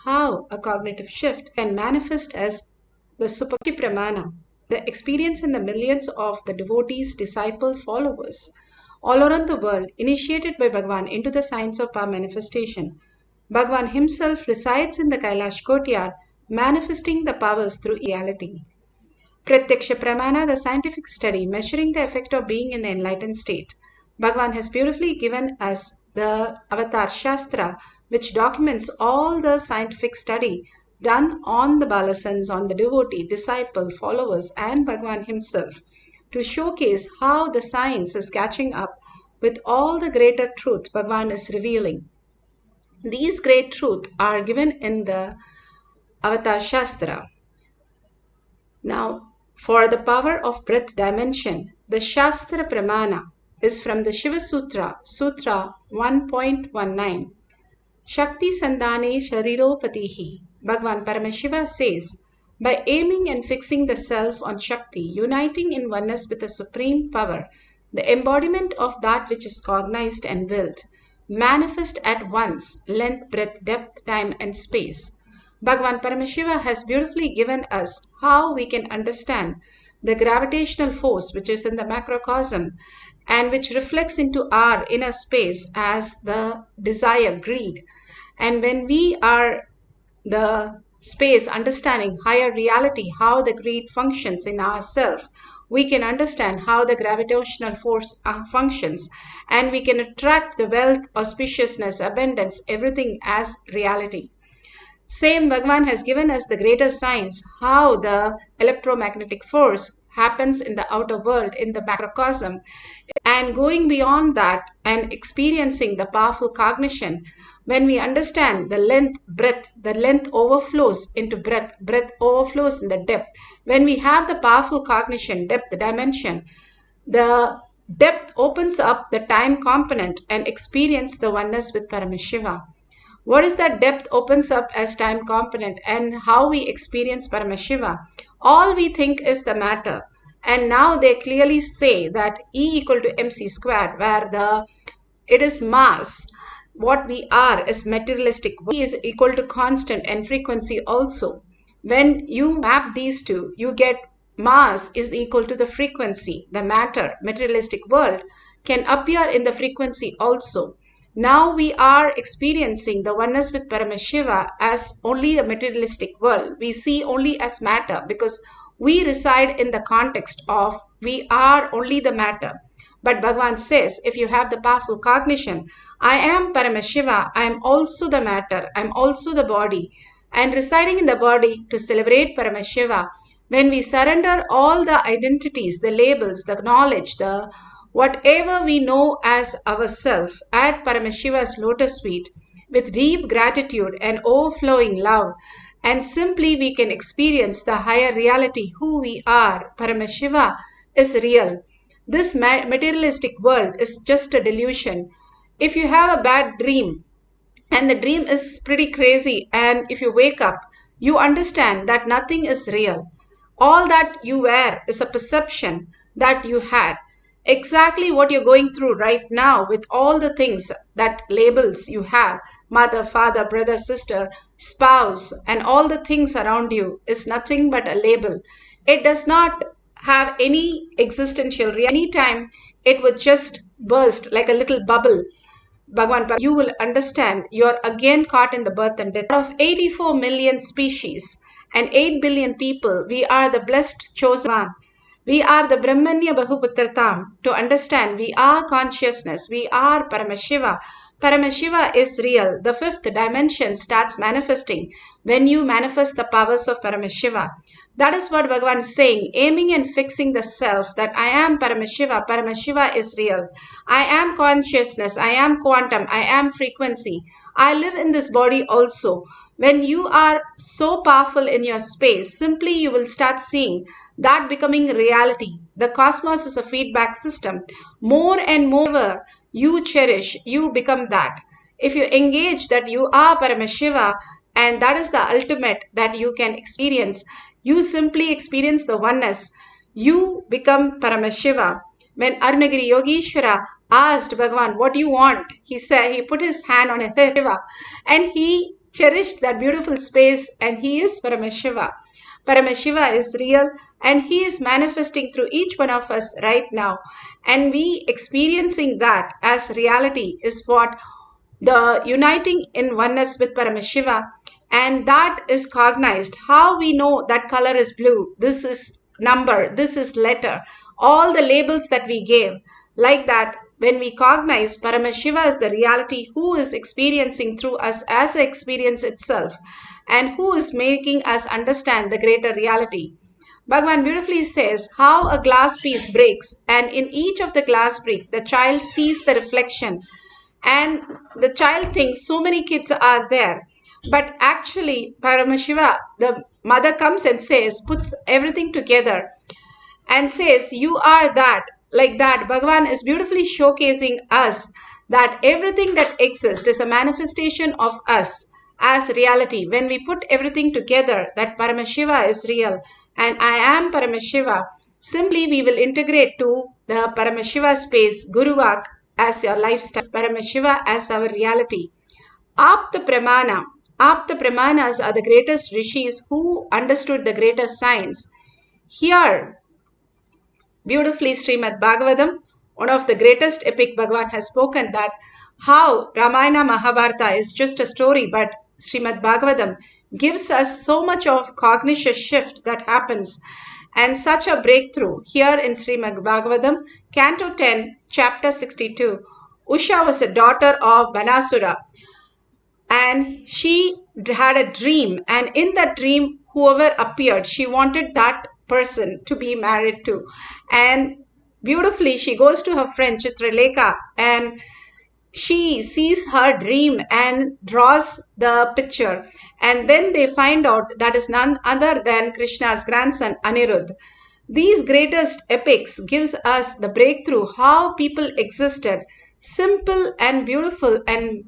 how a cognitive shift can manifest as the Supakshi Pramana, the experience in the millions of the devotees, disciple, followers all around the world, initiated by Bhagavan into the science of power manifestation. Bhagavan himself resides in the Kailash courtyard, manifesting the powers through reality. Pratyaksha Pramana, the scientific study measuring the effect of being in the enlightened state. Bhagavan has beautifully given us the Avatar Shastra, which documents all the scientific study done on the Balasans, on the devotee, disciple, followers, and Bhagavan himself, to showcase how the science is catching up with all the greater truth Bhagavan is revealing. These great truths are given in the Avatar Shastra. Now, for the power of breath dimension, the Shastra Pramana is from the Shiva Sutra, Sutra 1.19. Shakti Sandhane Shariropatihi. Bhagavan Paramashiva says, by aiming and fixing the self on Shakti, uniting in oneness with the supreme power, the embodiment of that which is cognized and willed, manifest at once length, breadth, depth, time, and space. Bhagavan Paramashiva has beautifully given us how we can understand the gravitational force which is in the macrocosm and which reflects into our inner space as the desire, greed. And when we are the space understanding higher reality, how the greed functions in ourself, we can understand how the gravitational force functions, and we can attract the wealth, auspiciousness, abundance, everything as reality. Same Bhagavan has given us the greater science, how the electromagnetic force happens in the outer world, in the macrocosm, and going beyond that and experiencing the powerful cognition. When we understand the length, breadth, the length overflows into breadth, breadth overflows in the depth. When we have the powerful cognition, depth, dimension, the depth opens up the time component and experience the oneness with Paramashiva. What is that depth opens up as time component and how we experience Paramashiva? All we think is the matter. And now they clearly say that E equal to mc squared, where it is mass. What we are is materialistic. E is equal to constant and frequency also. When you map these two, you get mass is equal to the frequency. The matter, materialistic world, can appear in the frequency also. Now we are experiencing the oneness with Paramashiva as only a materialistic world. We see only as matter because we reside in the context of we are only the matter. But Bhagavan says, if you have the powerful cognition, I am Paramashiva, I am also the matter, I am also the body, and residing in the body to celebrate Paramashiva, when we surrender all the identities, the labels, the knowledge, the whatever we know as ourself at Paramashiva's lotus feet, with deep gratitude and overflowing love, and simply we can experience the higher reality, who we are. Paramashiva is real. This materialistic world is just a delusion. If you have a bad dream, and the dream is pretty crazy, and if you wake up, you understand that nothing is real. All that you were is a perception that you had. Exactly what you're going through right now with all the things that labels you have, mother, father, brother, sister, spouse, and all the things around you is nothing but a label. It does not have any existential reality. Anytime it would just burst like a little bubble. Bhagavan, you will understand you're again caught in the birth and death. Out of 84 million species and 8 billion people, we are the blessed chosen one. We are the Brahmanya Bahuputratam. To understand, we are consciousness. We are Paramashiva. Paramashiva is real. The fifth dimension starts manifesting when you manifest the powers of Paramashiva. That is what Bhagavan is saying, aiming and fixing the self, that I am Paramashiva. Paramashiva is real. I am consciousness. I am quantum. I am frequency. I live in this body also. When you are so powerful in your space, simply you will start seeing that becoming reality. The cosmos is a feedback system. More and more you cherish, you become that. If you engage that you are Paramashiva, and that is the ultimate that you can experience, you simply experience the oneness. You become Paramashiva. When Arunagiri Yogeshwara asked Bhagavan, what do you want? He said, he put his hand on his Shiva and he cherished that beautiful space, and he is Paramashiva. Paramashiva is real, and he is manifesting through each one of us right now. And we experiencing that as reality is what the uniting in oneness with Paramashiva, and that is cognized. How we know that color is blue, this is number, this is letter, all the labels that we gave, like that, when we cognize Paramashiva as the reality who is experiencing through us as an experience itself, and who is making us understand the greater reality. Bhagavan beautifully says how a glass piece breaks, and in each of the glass break, the child sees the reflection, and the child thinks so many kids are there. But actually, Paramashiva, the mother comes and says, puts everything together and says, you are that. Like that, Bhagavan is beautifully showcasing us that everything that exists is a manifestation of us as reality. When we put everything together, that Paramashiva is real and I am Paramashiva, simply we will integrate to the Paramashiva space, Guruvak as your lifestyle, Paramashiva as our reality. Apta Pramana. Apta Pramanas are the greatest rishis who understood the greatest science. Here, beautifully, Srimad Bhagavatam, one of the greatest epic Bhagavan has spoken that how Ramayana Mahabharata is just a story, but Srimad Bhagavatam gives us so much of cognition shift that happens and such a breakthrough here in Srimad Bhagavatam, Canto 10, Chapter 62. Usha was a daughter of Banasura, and she had a dream, and in that dream whoever appeared, she wanted that person to be married to. And beautifully she goes to her friend Chitralekha, and she sees her dream and draws the picture, and then they find out that is none other than Krishna's grandson Anirudh. These greatest epics gives us the breakthrough how people existed, simple and beautiful, and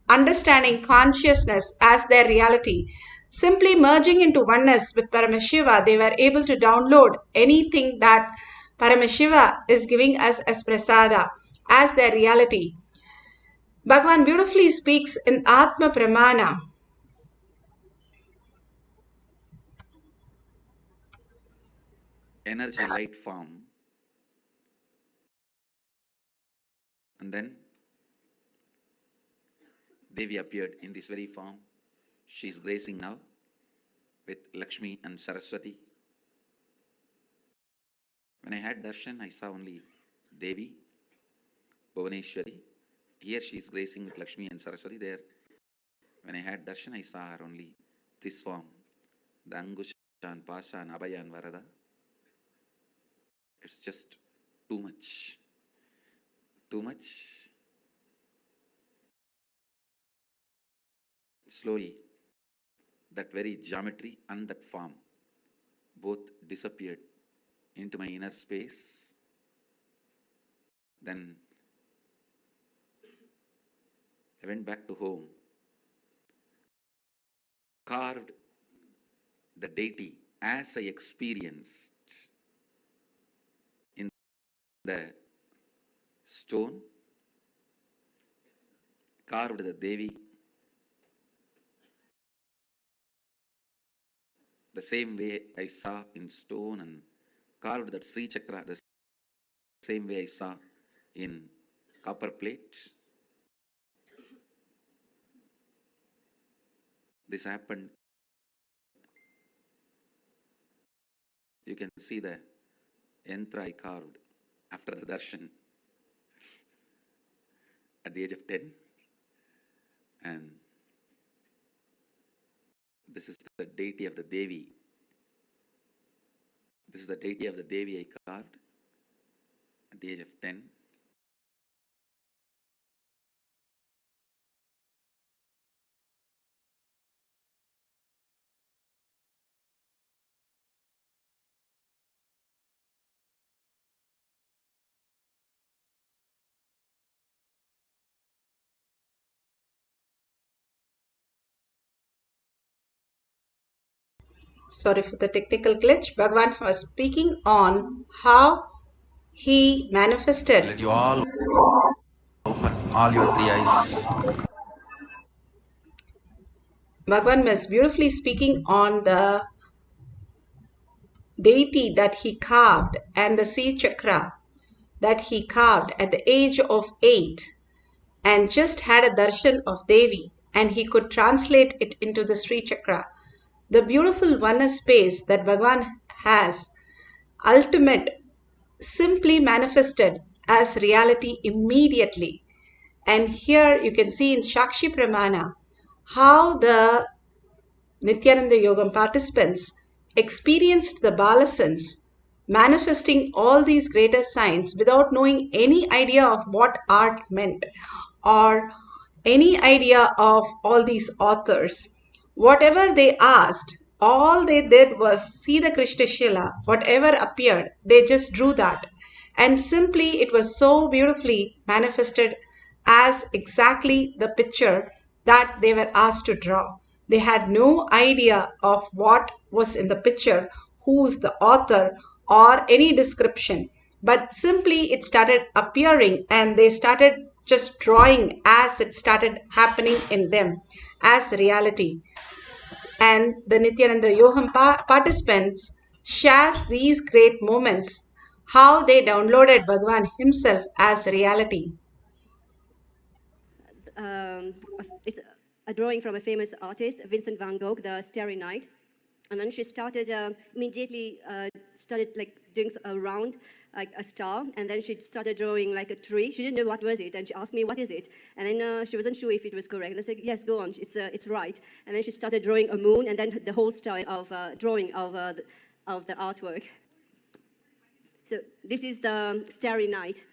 understanding consciousness as their reality. Simply merging into oneness with Paramashiva, they were able to download anything that Paramashiva is giving us as prasada, as their reality. Bhagavan beautifully speaks in Atma Pramana. Energy light form, and then Devi appeared in this very form. She is gracing now with Lakshmi and Saraswati. When I had darshan, I saw only Devi, Bhuvaneshwari. Here she is gracing with Lakshmi and Saraswati. There, when I had darshan, I saw her only this form, the Angushan, Pashan, Abhayan, Varada. It's just too much. Too much. Slowly, that very geometry and that form both disappeared into my inner space. Then I went back to home, carved the deity as I experienced in the stone, carved the Devi the same way I saw in stone, and carved that Sri Chakra the same way I saw in copper plate. This happened. You can see the yantra I carved after the darshan at the age of 10. And this is the deity of the Devi. This is the deity of the Devi I carved at the age of 10. Sorry for the technical glitch. Bhagavan was speaking on how he manifested. Let you all open all your three eyes. Bhagavan was beautifully speaking on the deity that he carved and the sea chakra that he carved at the age of 8 and just had a darshan of Devi and he could translate it into the Sri chakra. The beautiful oneness space that Bhagavan has, ultimate, simply manifested as reality immediately. And here you can see in Shakshi Pramana how the Nithyananda Yogam participants experienced the Balasans manifesting all these greater signs without knowing any idea of what art meant or any idea of all these authors. Whatever they asked, all they did was see the Krishna Shila, whatever appeared, they just drew that. And simply it was so beautifully manifested as exactly the picture that they were asked to draw. They had no idea of what was in the picture, who's the author, or any description. But simply it started appearing and they started just drawing as it started happening in them as reality. And the Nithyananda Yoham participants shares these great moments, how they downloaded Bhagavan himself as reality. It's a drawing from a famous artist, Vincent van Gogh, the Starry Night. And then she started immediately started like doing a round, like a star, and then she started drawing like a tree. She didn't know what was it, and she asked me, "What is it?" And then she wasn't sure if it was correct. And I said, "Yes, go on, it's right." And then she started drawing a moon, and then the whole style of drawing of the artwork. So this is the Starry Night.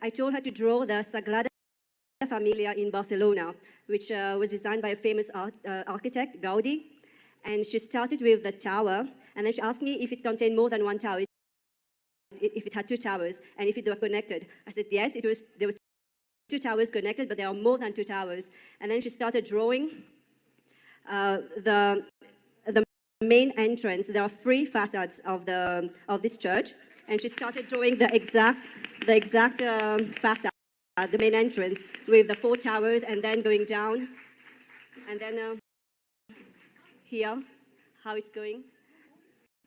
I told her to draw the Sagrada Familia in Barcelona, which was designed by a famous architect, Gaudi. And she started with the tower, and then she asked me if it contained more than one tower, if it had two towers, and if it were connected. I said, yes, there was two towers connected, but there are more than two towers. And then she started drawing the main entrance. There are 3 facades of this church, and she started drawing the exact facade, the main entrance, with the 4 towers, and then going down, and then here, how it's going.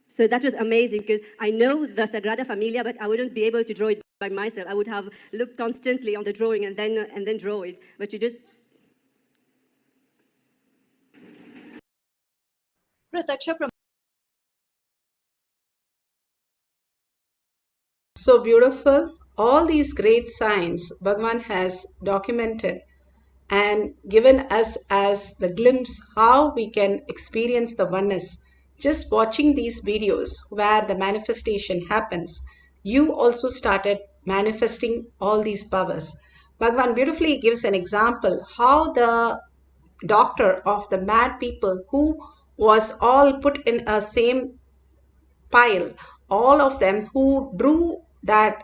So that was amazing, because I know the Sagrada Familia, but I wouldn't be able to draw it by myself. I would have looked constantly on the drawing and then draw it. But you just So beautiful. All these great signs Bhagavan has documented and given us as the glimpse how we can experience the oneness. Just watching these videos where the manifestation happens, you also started manifesting all these powers. Bhagavan beautifully gives an example how the doctor of the mad people who was all put in a same pile, all of them who drew that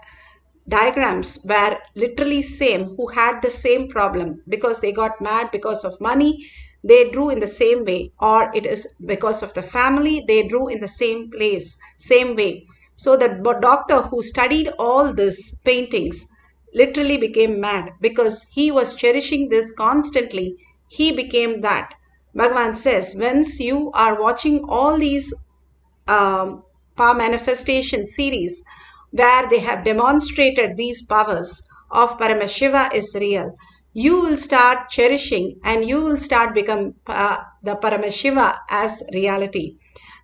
diagrams were literally same, who had the same problem because they got mad because of money, they drew in the same way, or it is because of the family, they drew in the same place, same way. So the doctor who studied all these paintings literally became mad because he was cherishing this constantly. He became that. Bhagavan says, once you are watching all these power manifestation series where they have demonstrated these powers of Paramashiva is real, you will start cherishing and you will start become the Paramashiva as reality.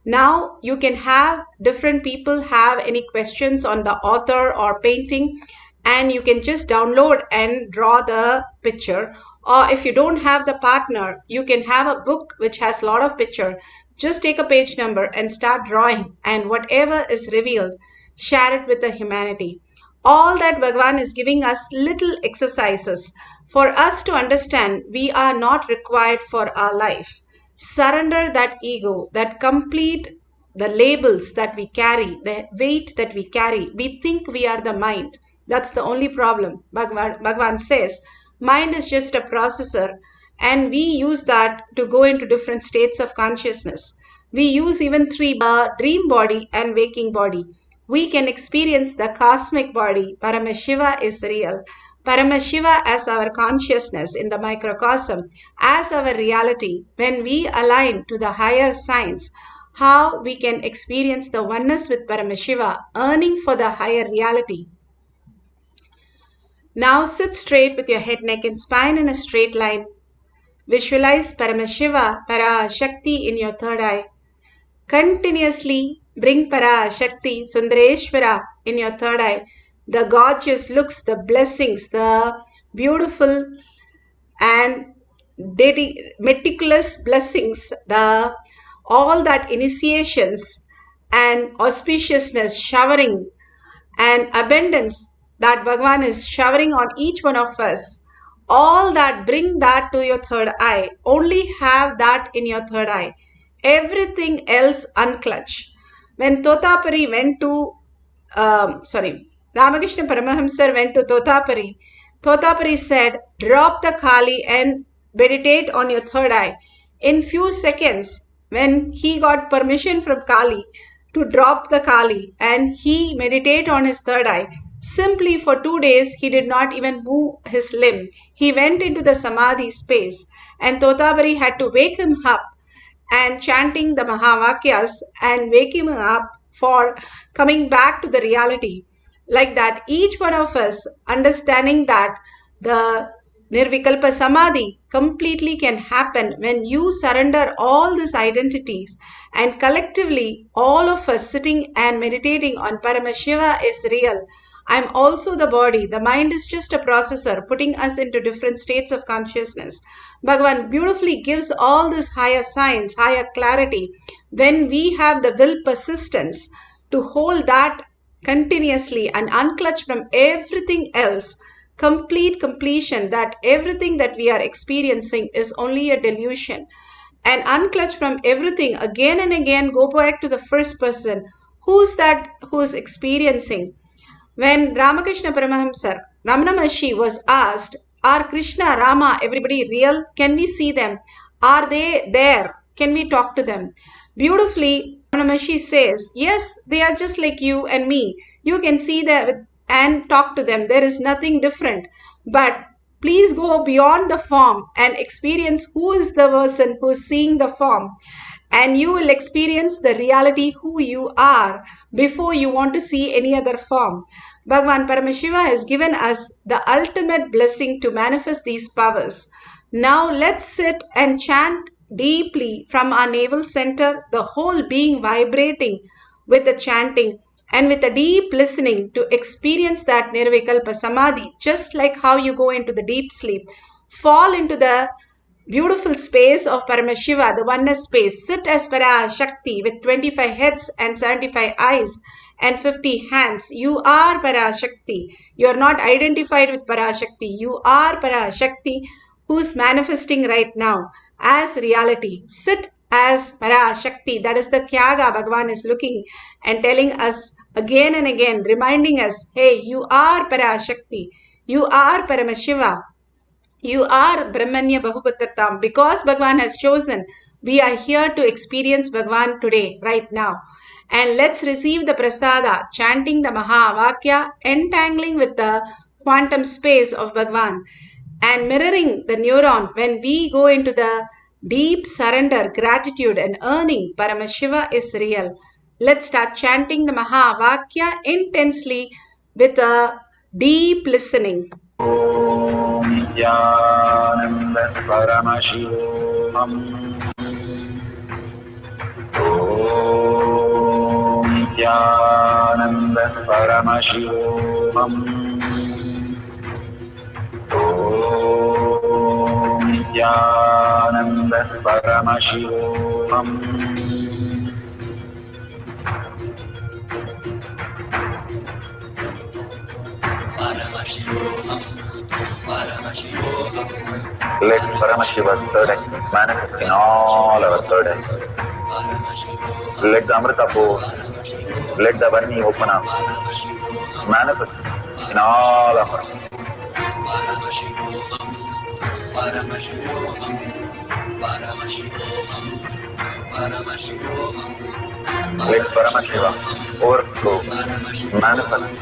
Now you can have different people have any questions on the author or painting, and you can just download and draw the picture. Or if you don't have the partner, you can have a book which has a lot of picture. Just take a page number and start drawing, and whatever is revealed, share it with the humanity. All that Bhagavan is giving us little exercises for us to understand we are not required for our life. Surrender that ego, that complete the labels that we carry, the weight that we carry. We think we are the mind. That's the only problem. Bhagavan says, mind is just a processor, and we use that to go into different states of consciousness. We use even 3 dream body and waking body. We can experience the cosmic body. Paramashiva is real. Paramashiva as our consciousness in the microcosm, as our reality, when we align to the higher science, how we can experience the oneness with Paramashiva, earning for the higher reality. Now sit straight with your head, neck and spine in a straight line. Visualize Paramashiva, Parashakti in your third eye. Continuously bring Parashakti, Sundareshwara in your third eye. The gorgeous looks, the blessings, the beautiful and meticulous blessings, all that initiations and auspiciousness showering and abundance that Bhagavan is showering on each one of us. All that, bring that to your third eye. Only have that in your third eye. Everything else unclutch. When Totapari went to, Ramakrishna Paramahamsar went to Totapari, Totapari said, drop the Kali and meditate on your third eye. In few seconds, when he got permission from Kali to drop the Kali and he meditate on his third eye, simply for 2 days, he did not even move his limb. He went into the Samadhi space and Totapari had to wake him up and chanting the Mahavakyas and waking him up for coming back to the reality. Like that, each one of us understanding that the Nirvikalpa Samadhi completely can happen when you surrender all these identities, and collectively all of us sitting and meditating on Paramashiva is real. I'm also the body. The mind is just a processor putting us into different states of consciousness. Bhagavan beautifully gives all this higher science, higher clarity when we have the will persistence to hold that continuously and unclutch from everything else. Complete completion that everything that we are experiencing is only a delusion, and unclutch from everything again and again. Go back to the first person. Who's that who's experiencing? When Ramakrishna Paramahamsar, Ramana Maharshi was asked, are Krishna, Rama, everybody real? Can we see them? Are they there? Can we talk to them? Beautifully, Ramana Maharshi says, yes, they are just like you and me. You can see them and talk to them. There is nothing different. But please go beyond the form and experience who is the person who is seeing the form. And you will experience the reality who you are before you want to see any other form. Bhagavan Paramashiva has given us the ultimate blessing to manifest these powers. Now let's sit and chant deeply from our navel center, the whole being vibrating with the chanting and with a deep listening to experience that Nirvikalpa Samadhi, just like how you go into the deep sleep. Fall into the beautiful space of Paramashiva, the oneness space. Sit as Parashakti with 25 heads and 75 eyes and 50 hands. You are Parashakti. You are not identified with Parashakti. You are Parashakti who's manifesting right now as reality. Sit as Parashakti. That is the Tyaga Bhagavan is looking and telling us again and again, reminding us, hey, you are Parashakti. You are Paramashiva. You are Brahmanya Bahupatratam. Because Bhagavan has chosen, we are here to experience Bhagavan today, right now. And let's receive the prasada, chanting the Mahavakya, entangling with the quantum space of Bhagavan and mirroring the neuron when we go into the deep surrender, gratitude and earning Paramashiva is real. Let's start chanting the Mahavakya intensely with a deep listening. Om Nithyananda Paramashivam. Om Nithyananda Paramashivam. Om Nithyananda Paramashivam. Paramashivoham, Paramashivoham. Let Paramashiva's third eye manifest in all our third eyes. Let the Amrita pour, let the Varni open up, manifest in all of us. Paramashivoham, Paramashivoham, Paramashivoham, Paramashivoham. Let Paramashiva overflow, manifest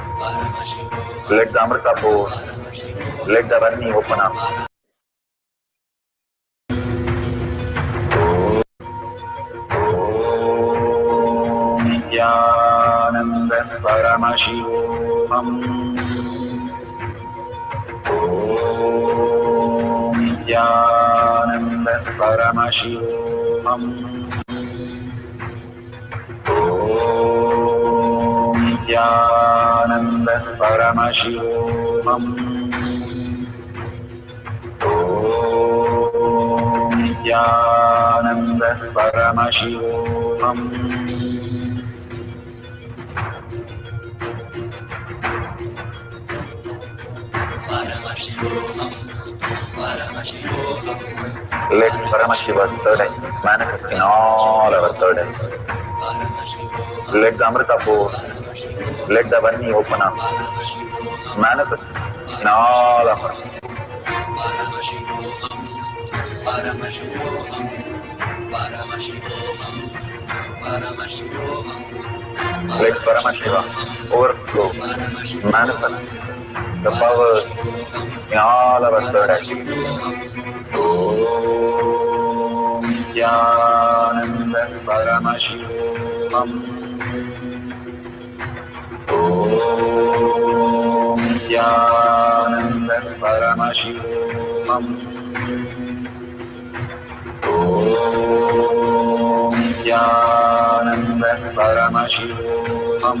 Let the Amrita pour. Let the Vani open up. Nithyananda Paramashivoham. Nithyananda Paramashivoham. Nithyananda Paramashivoham. Nithyananda Paramashivoham. Paramashivoham, Paramashivoham, Let Paramashiva's third eye manifest in all our third eyes. Paramashivoham, Let the Amrita pour. Let the Vani open up. Paramashivoham, Manifest in all of us. Paramashivoham, Paramashivoham, Paramashivoham, Paramashivoham, Let Paramashiva overflow, manifest the powers in all our third eyes. Om Nithyananda Paramashivoham. Om Nithyananda Paramashivoham. Om Nithyananda Paramashivoham.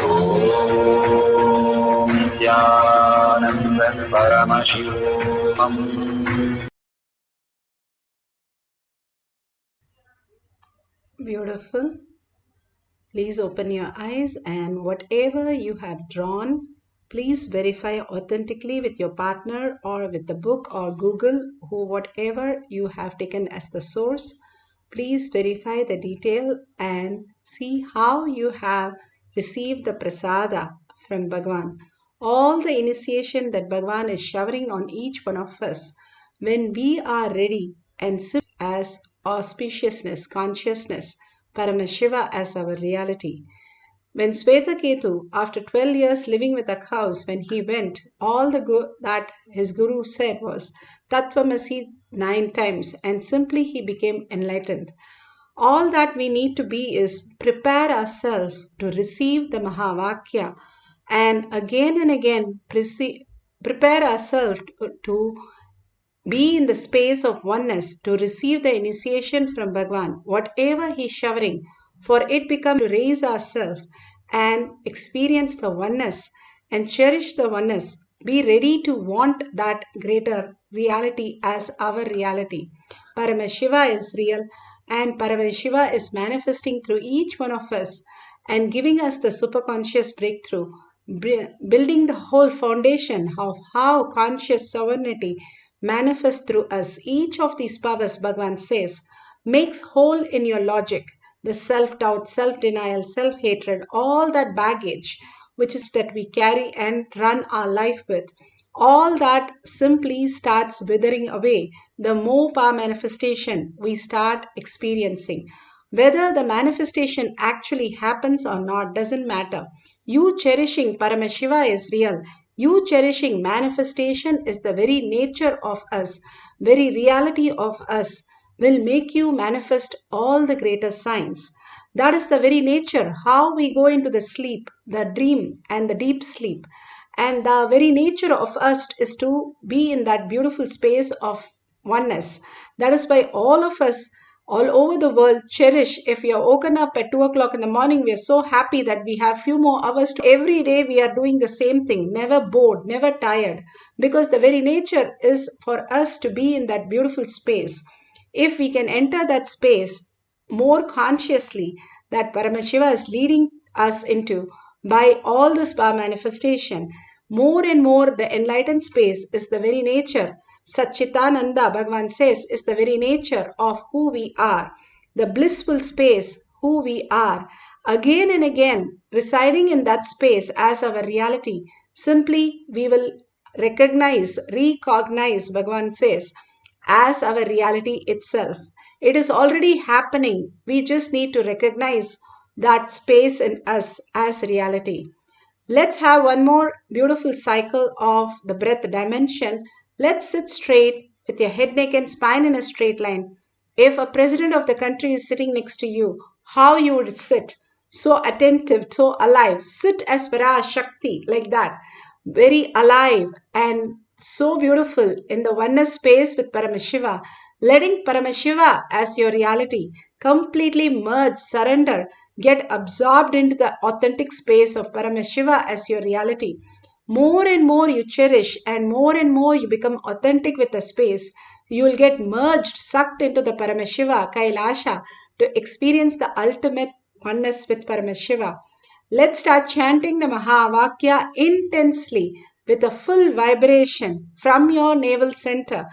Om Nithyananda Paramashivoham. Beautiful. Please open your eyes, and whatever you have drawn, please verify authentically with your partner or with the book or Google, whatever you have taken as the source. Please verify the detail and see how you have received the prasada from Bhagavan. All the initiation that Bhagavan is showering on each one of us, when we are ready and simple as auspiciousness, consciousness, Paramashiva as our reality. When Swetaketu, after 12 years living with the cows, when he went, all that his guru said was Tattvamasi 9 times, and simply he became enlightened. All that we need to be is prepare ourselves to receive the Mahavakya, and again prepare ourselves to be in the space of oneness to receive the initiation from Bhagavan, whatever He is showering, for it becomes to raise ourselves and experience the oneness and cherish the oneness. Be ready to want that greater reality as our reality. Paramashiva is real, and Paramashiva is manifesting through each one of us and giving us the superconscious breakthrough, building the whole foundation of how conscious sovereignty manifest through us. Each of these powers, Bhagavan says, makes whole in your logic the self-doubt, self-denial, self-hatred, all that baggage which is that we carry and run our life with. All that simply starts withering away the more power manifestation we start experiencing. Whether the manifestation actually happens or not doesn't matter. You cherishing Paramashiva is real. You cherishing manifestation is the very nature of us, very reality of us, will make you manifest all the greater signs. That is the very nature, how we go into the sleep, the dream, and the deep sleep. And the very nature of us is to be in that beautiful space of oneness. That is why all of us all over the world cherish. If we are woken up at 2 o'clock in the morning, we are so happy that we have few more hours to every day we are doing the same thing, never bored, never tired, because the very nature is for us to be in that beautiful space. If we can enter that space more consciously, that Paramashiva is leading us into by all this power manifestation, more and more the enlightened space is the very nature. Satchitananda, Bhagavan says, is the very nature of who we are. The blissful space, who we are. Again and again, residing in that space as our reality, simply we will recognize, Bhagavan says, as our reality itself. It is already happening. We just need to recognize that space in us as reality. Let's have one more beautiful cycle of the breath dimension. Let's sit straight with your head, neck, and spine in a straight line. If a president of the country is sitting next to you, how you would sit? So attentive, so alive. Sit as Para Shakti, like that. Very alive and so beautiful in the oneness space with Paramashiva. Letting Paramashiva as your reality. Completely merge, surrender, get absorbed into the authentic space of Paramashiva as your reality. More and more you cherish and more you become authentic with the space, you will get merged, sucked into the Paramashiva, Kailasha, to experience the ultimate oneness with Paramashiva. Let's start chanting the Mahavakya intensely with a full vibration from your navel center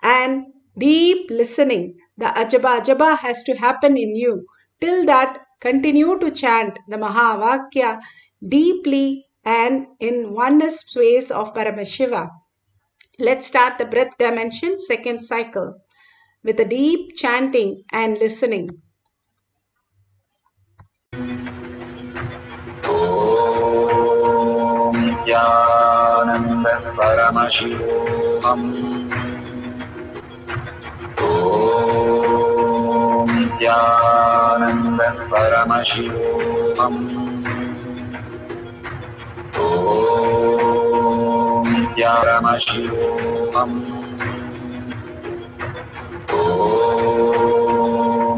and deep listening. The Ajaba Ajaba has to happen in you. Till that, continue to chant the Mahavakya deeply and in oneness space of Paramashiva. Let's start the breath dimension second cycle with a deep chanting and listening. Om Nithyananda Paramashivoham. Om Nithyananda Paramashivoham. Om Nithyananda Om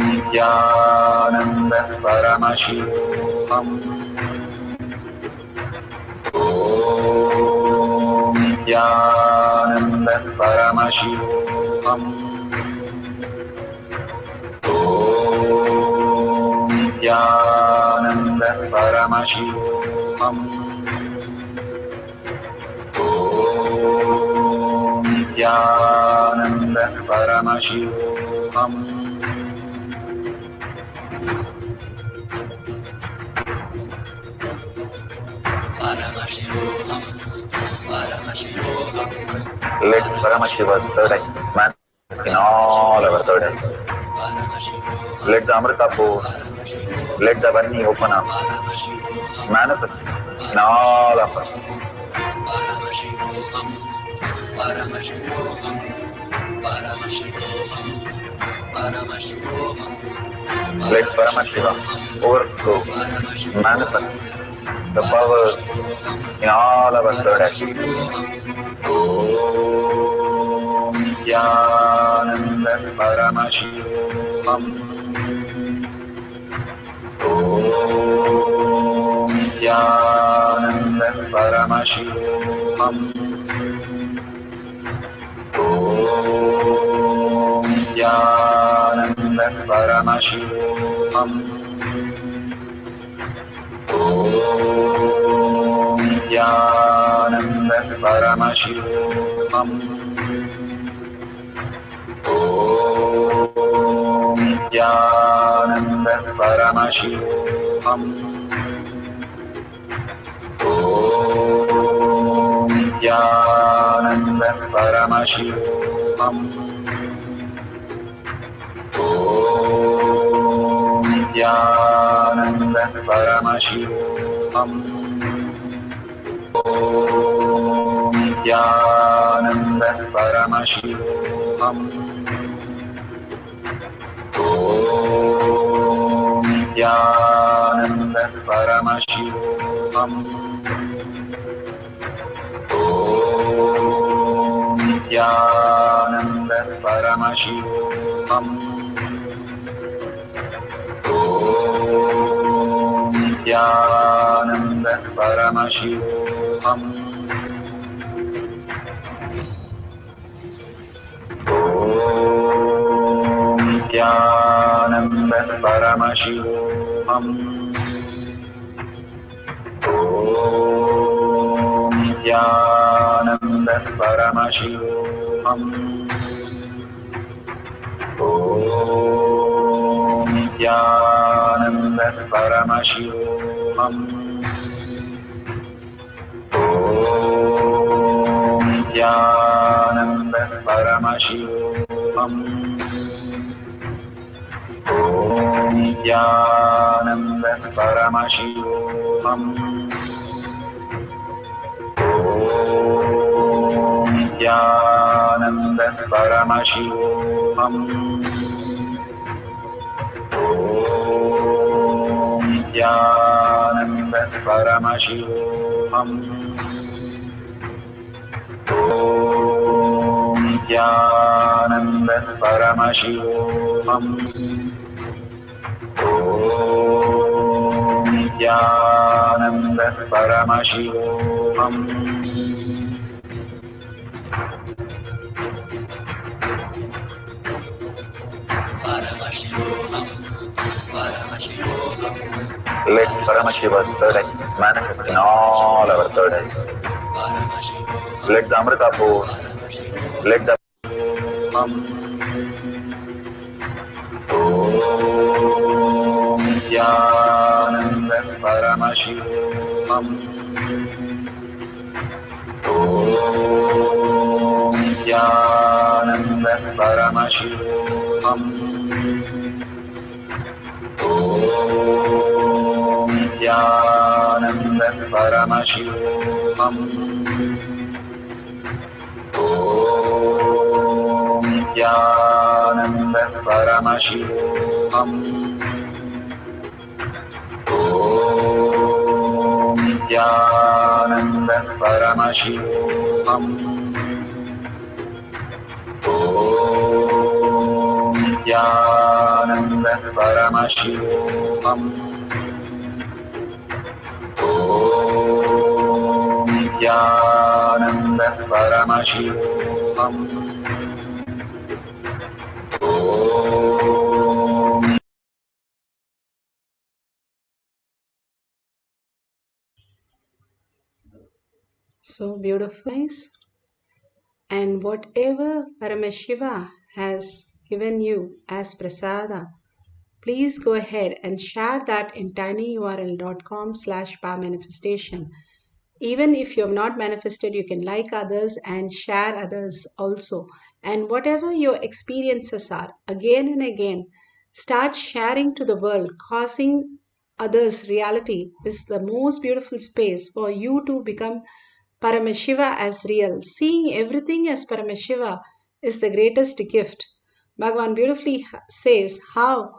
Nithyananda Paramashivoham. Om Nithyananda Paramashivoham. Om Nithyananda Paramashivoham. Om Nithyananda Paramashivoham. Paramashivoham, Paramashivoham, Let Paramashiva's third eye manifest in all our third eyes. Paramashivoham, Let the Amrita pour, let the Vani open up, Paramashivoham, manifest in all of us. Paramashivoham, Paramashivoham, Paramashivoham, Paramashivoham, Let Paramashiva overflow, manifest the powers in all our third eyes. Om Nithyananda Paramashivoham. Om Nithyananda Paramashivoham. Om Nithyananda Paramashivoham. Om Nithyananda Paramashivoham. Om Nithyananda Paramashivoham. Om Nithyananda Paramashivoham. Om Nithyananda Paramashivoham. Om Nithyananda Paramashivoham. Om Nithyananda Paramashivoham. Om Nithyananda Paramashivoham. Om Nithyananda Paramashivoham. Om Nithyananda Paramashivoham. Om Nithyananda Paramashivoham. Om Nithyananda Paramashivoham. Om Nithyananda Paramashivoham. Om Nithyananda Paramashivoham. Om Nithyananda Paramashivoham. Om Nithyananda Paramashivoham. Om Nithyananda Paramashivoham. Om Nithyananda Paramashivoham. Paramashivoham. Paramashivoham. Let Paramashiva's third eye manifest in all our third eyes. Paramashivoham. Let the Amrita pour, let the Om Nithyananda Paramashivoham. Om Nithyananda Paramashivoham. Om Nithyananda Paramashivoham. Om Nithyananda Paramashivoham. Om Nithyananda Paramashivoham. Om Nithyananda Paramashivoham. Om Nithyananda Paramashivoham. Om. So beautiful, guys. And whatever Paramashiva has given you as prasada, please go ahead and share that in tinyurl.com/powermanifestation. Even if you have not manifested, you can like others and share others also. And whatever your experiences are, again and again, start sharing to the world. Causing others reality is the most beautiful space for you to become Paramashiva as real. Seeing everything as Paramashiva is the greatest gift. Bhagavan beautifully says how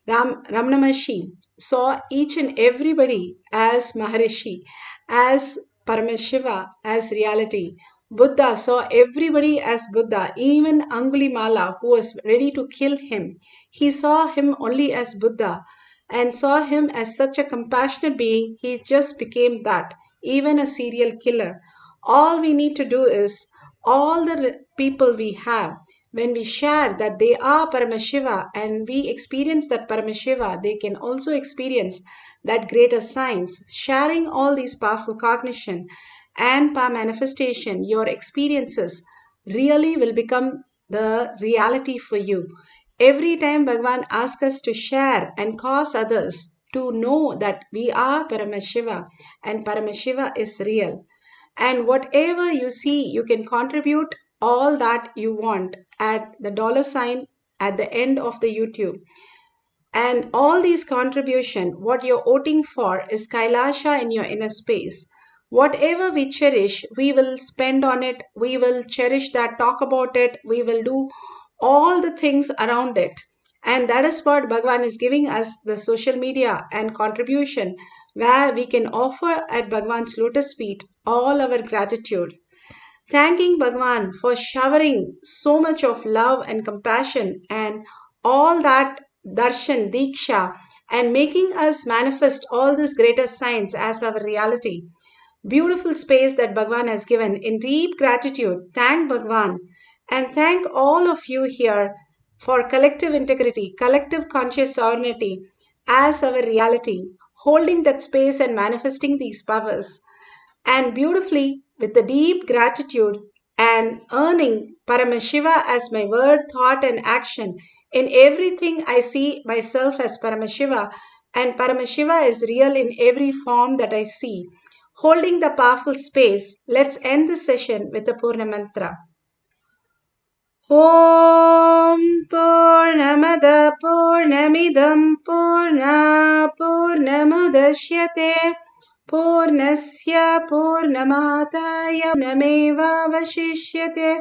Ramana Maharshi saw each and everybody as Maharishi, as Paramashiva, as reality. Buddha saw everybody as Buddha, even Angulimala, who was ready to kill him. He saw him only as Buddha and saw him as such a compassionate being. He just became that, even a serial killer. All we need to do is all the people we have, when we share that they are Paramashiva and we experience that Paramashiva, they can also experience that greater science. Sharing all these powerful cognition and power manifestation, your experiences really will become the reality for you. Every time Bhagavan asks us to share and cause others to know that we are Paramashiva and Paramashiva is real. And whatever you see, you can contribute all that you want at the dollar sign at the end of the YouTube. And all these contribution, what you're voting for is Kailasha in your inner space. Whatever we cherish, we will spend on it. We will cherish that, talk about it. We will do all the things around it. And that is what Bhagavan is giving us, the social media and contribution, where we can offer at Bhagavan's lotus feet all our gratitude. Thanking Bhagavan for showering so much of love and compassion and all that darshan, diksha, and making us manifest all these greater signs as our reality. Beautiful space that Bhagavan has given. In deep gratitude, thank Bhagavan and thank all of you here for collective integrity, collective conscious sovereignty as our reality, holding that space and manifesting these powers. And beautifully, with the deep gratitude and earning Paramashiva as my word, thought, and action. In everything, I see myself as Paramashiva, and Paramashiva is real in every form that I see. Holding the powerful space, let's end this session with the Purna Mantra. Om Purnamada Purnamidam Purna Purnamudashyate पूर्णस्य पूर्णमादाय पूर्णमेवावशिष्यते।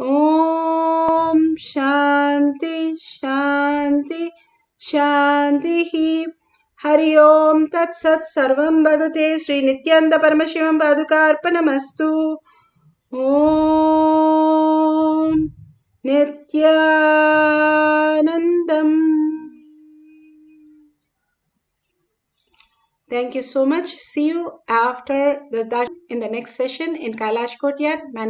ॐ शान्ति शान्ति शान्तिः। हरि ओम् तत्सत्। सर्वं भगवते श्री नित्यानंद परमशिवं पादुकार्पणमस्तु। ॐ नित्यानन्दम्। Thank you so much. See you after the darshan in the next session in Kailash Courtyard.